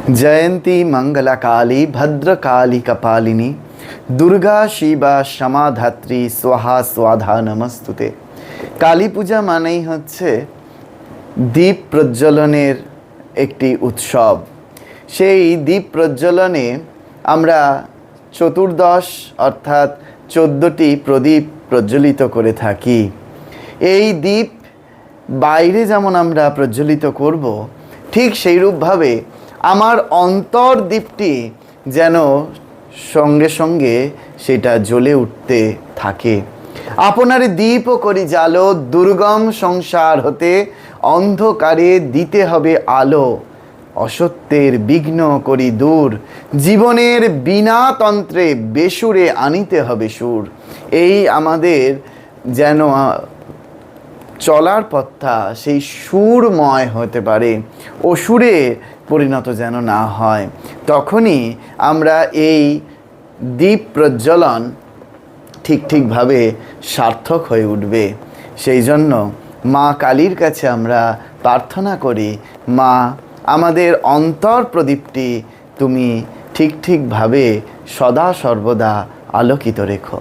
जयंती मंगला काली भद्रकाली कपालिनी दुर्गा शिवा क्षमा धात्री स्वाहा स्वाधा नमस्तुते। काली पूजा मानेই হচ্ছে দীপ প্রজ্বলনের একটি উৎসব। সেই দীপ প্রজ্বলনে আমরা চতুর্দশ অর্থাৎ 14টি প্রদীপ প্রজ্বলিত করে থাকি। এই দীপ বাইরে যেমন আমরা প্রজ্বলিত করব, ঠিক সেইরূপভাবে আমার অন্তর দীপটি যেন সঙ্গে সঙ্গে সেটা জ্বলে উঠতে থাকে। আপনার দীপ করি জালো, দুর্গম সংসার হতে অন্ধকারে দিতে হবে আলো। অসত্যের বিঘ্ন করি দূর, জীবনের বিনা তন্ত্রে বেসুরে আনিতে হবে সুর। এই আমাদের যেন চলার পথটা সেই সুরময় হতে পারে, অসুরে পরিণত যেন না হয়। তখনই আমরা এই দীপ প্রজ্বলন ঠিকভাবে সার্থক হয়ে উঠবে। সেই জন্য মা কালীর কাছে আমরা প্রার্থনা করি, মা আমাদের অন্তর প্রদীপটি তুমি ঠিকভাবে সদা সর্বদা আলোকিত রেখো।